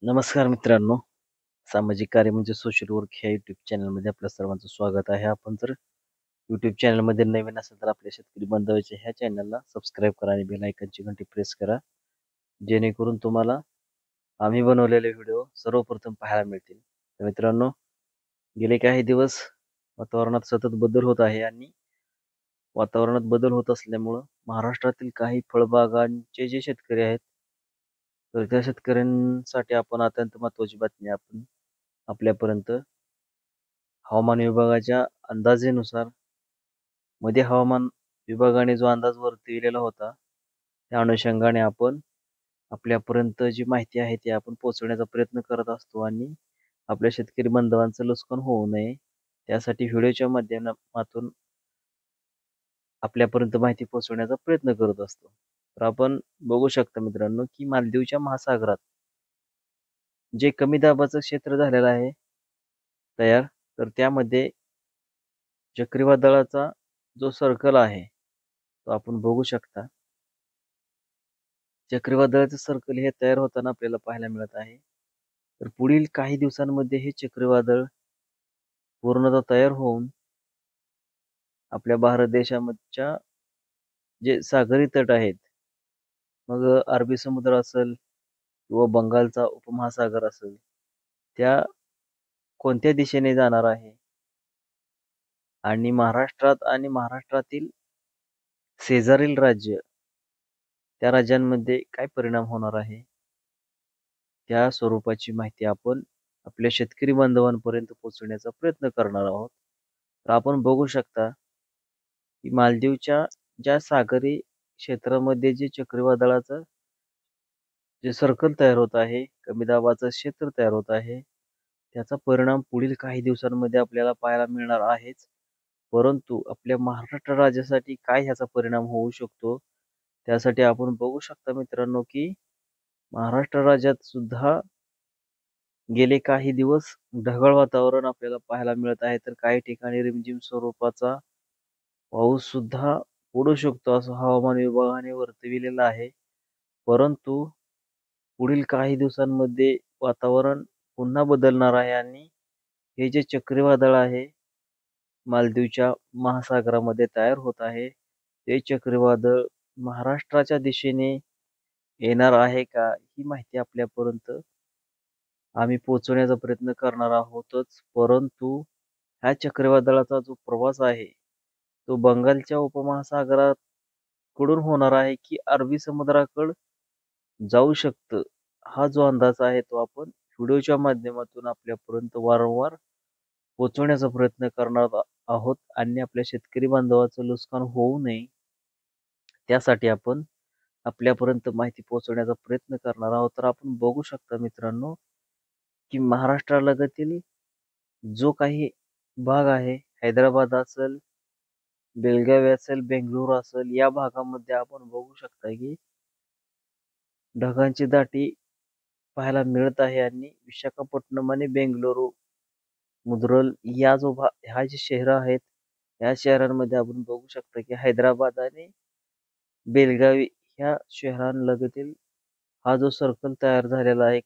नमस्कार मित्रांनो, सामाजिक कार्य म्हणजे सोशल वर्क ह्या यूट्यूब चॅनलमध्ये आपल्या सर्वांचं स्वागत आहे. आपण जर यूट्यूब चॅनलमध्ये नवीन असेल तर आपल्या शेतकरी बांधवाच्या ह्या चॅनलला सबस्क्राईब करा आणि बेल आयकॉनची घंटी प्रेस करा, जेणेकरून तुम्हाला आम्ही बनवलेले व्हिडिओ सर्वप्रथम पाहायला मिळतील. तर मित्रांनो, गेले काही दिवस वातावरणात सतत बदल होत आहे आणि वातावरणात बदल होत असल्यामुळं महाराष्ट्रातील काही फळबागांचे जे शेतकरी आहेत, तर त्या शेतकऱ्यांसाठी आपण अत्यंत महत्त्वाची बातमी आपण आपल्यापर्यंत हवामान विभागाच्या अंदाजेनुसार मध्ये हवामान विभागाने जो अंदाज वर्तविलेला होता, त्या अनुषंगाने आपण आपल्यापर्यंत जी माहिती आहे ती आपण पोहोचवण्याचा प्रयत्न करत असतो आणि आपल्या शेतकरी बांधवांचं नुकसान होऊ नये, त्यासाठी व्हिडिओच्या माध्यमातून आपल्यापर्यंत माहिती पोहोचवण्याचा प्रयत्न करत असतो. तर आपण बघू शकता मित्रांनो, की मालदीवच्या महासागरात जे कमी दाबाचं क्षेत्र झालेलं आहे तयार, तर त्यामध्ये चक्रीवादळाचा जो सर्कल आहे, तो आपण बघू शकता. चक्रीवादळाचं सर्कल हे तयार होताना आपल्याला पाहायला मिळत आहे. तर पुढील काही दिवसांमध्ये हे चक्रीवादळ पूर्णतः तयार होऊन आपल्या भारत देशाच्या जे सागरी तट आहेत, मग अरबी समुद्र असेल किंवा बंगालचा उपमहासागर असेल, त्या कोणत्या दिशेने जाणार आहे आणि महाराष्ट्रात आणि महाराष्ट्रातील शेजारील राज्य, त्या राज्यांमध्ये काय परिणाम होणार आहे, त्या स्वरूपाची माहिती आपण आपल्या शेतकरी बांधवांपर्यंत पोहोचवण्याचा प्रयत्न करणार आहोत. तर आपण बघू शकता, की मालदीवच्या ज्या सागरी क्षेत्रामध्ये जे चक्रीवादळाचं जे सर्कल तयार होत आहे, कमी दाबाचं क्षेत्र तयार होत आहे, त्याचा परिणाम पुढील काही दिवसांमध्ये आपल्याला पाहायला मिळणार आहेच. परंतु आपल्या महाराष्ट्र राज्यासाठी काय ह्याचा परिणाम होऊ शकतो, त्यासाठी आपण बघू शकता मित्रांनो, की महाराष्ट्र राज्यात सुद्धा गेले काही दिवस ढगाळ वातावरण आपल्याला पाहायला मिळत आहे. तर काही ठिकाणी रिमझिम स्वरूपाचा पाऊस सुद्धा पडू शकतो असं हवामान विभागाने वर्तविलेलं आहे. परंतु पुढील काही दिवसांमध्ये वातावरण पुन्हा बदलणार आहे आणि हे जे चक्रीवादळ आहे, मालदीवच्या महासागरामध्ये तयार होत आहे, ते चक्रीवादळ महाराष्ट्राच्या दिशेने येणार आहे का? ही माहिती आपल्यापर्यंत आम्ही पोहोचवण्याचा प्रयत्न करणार आहोतच. परंतु ह्या चक्रीवादळाचा जो प्रवास आहे, तो बंगालच्या उपमहासागराकडून होणार आहे, की अरबी समुद्राकडं जाऊ शकतं. हा जो अंदाज आहे, तो आपण व्हिडिओच्या माध्यमातून आपल्यापर्यंत वारंवार पोहोचवण्याचा प्रयत्न करणार आहोत आणि आपल्या शेतकरी बांधवाचं नुकसान होऊ नये, त्यासाठी आपण आपल्यापर्यंत माहिती पोहोचवण्याचा प्रयत्न करणार आहोत. तर आपण बघू शकता मित्रांनो, की महाराष्ट्रालगतील जो काही भाग आहे, हैदराबाद असेल, बेळगावी असेल, बेंगळुरू असेल, या भागामध्ये आपण बघू शकता, की ढगांची दाटी पाहायला मिळत आहे आणि विशाखापट्टणम आणि बेंगळुरू, मुद्रल या जो ह्या जी शहरं आहेत, या शहरांमध्ये आपण बघू शकता, की हैदराबाद आणि बेळगावी ह्या शहरांलगतील हा जो सर्कल तयार झालेला आहे,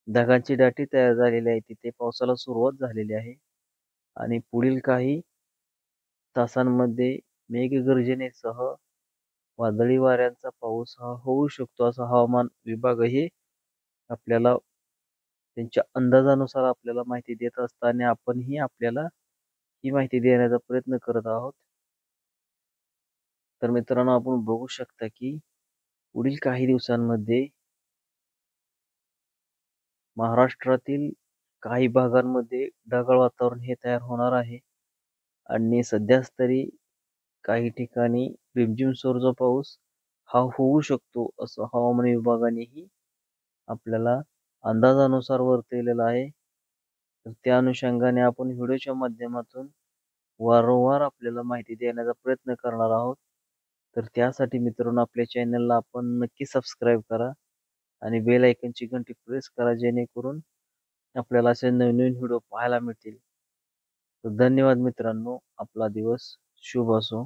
ढगांची दाटी तयार झालेली आहे, तिथे पावसाला सुरुवात झालेली आहे आणि पुढील काही तासांमध्ये मेघगर्जनेसह वादळी वाऱ्यांचा पाऊस हा होऊ शकतो, असं हवामान विभागही आपल्याला त्यांच्या अंदाजानुसार आपल्याला माहिती देत असतं आणि आपणही आपल्याला ही माहिती देण्याचा प्रयत्न करत आहोत. तर मित्रांनो, आपण बघू शकता, की पुढील काही दिवसांमध्ये महाराष्ट्रातील काही भागांमध्ये ढगाळ वातावरण हे तयार होणार आहे आणि सध्याच तरी काही ठिकाणी रिमझिम स्वरूपाचा पाऊस हा होऊ शकतो, असं हवामान विभागानेही आपल्याला अंदाजानुसार वर्तवलेलं आहे. तर त्या अनुषंगाने आपण व्हिडिओच्या माध्यमातून वारंवार आपल्याला माहिती देण्याचा प्रयत्न करणार आहोत. तर त्यासाठी मित्रांनो, आपल्या चॅनलला आपण नक्की सबस्क्राईब करा आणि बेल आयकॉनची घंटी प्रेस करा, जेणेकरून आपल्याला असे नवीन व्हिडिओ पाहायला मिळतील. तर धन्यवाद मित्रांनो. आपला दिवस शुभ असो.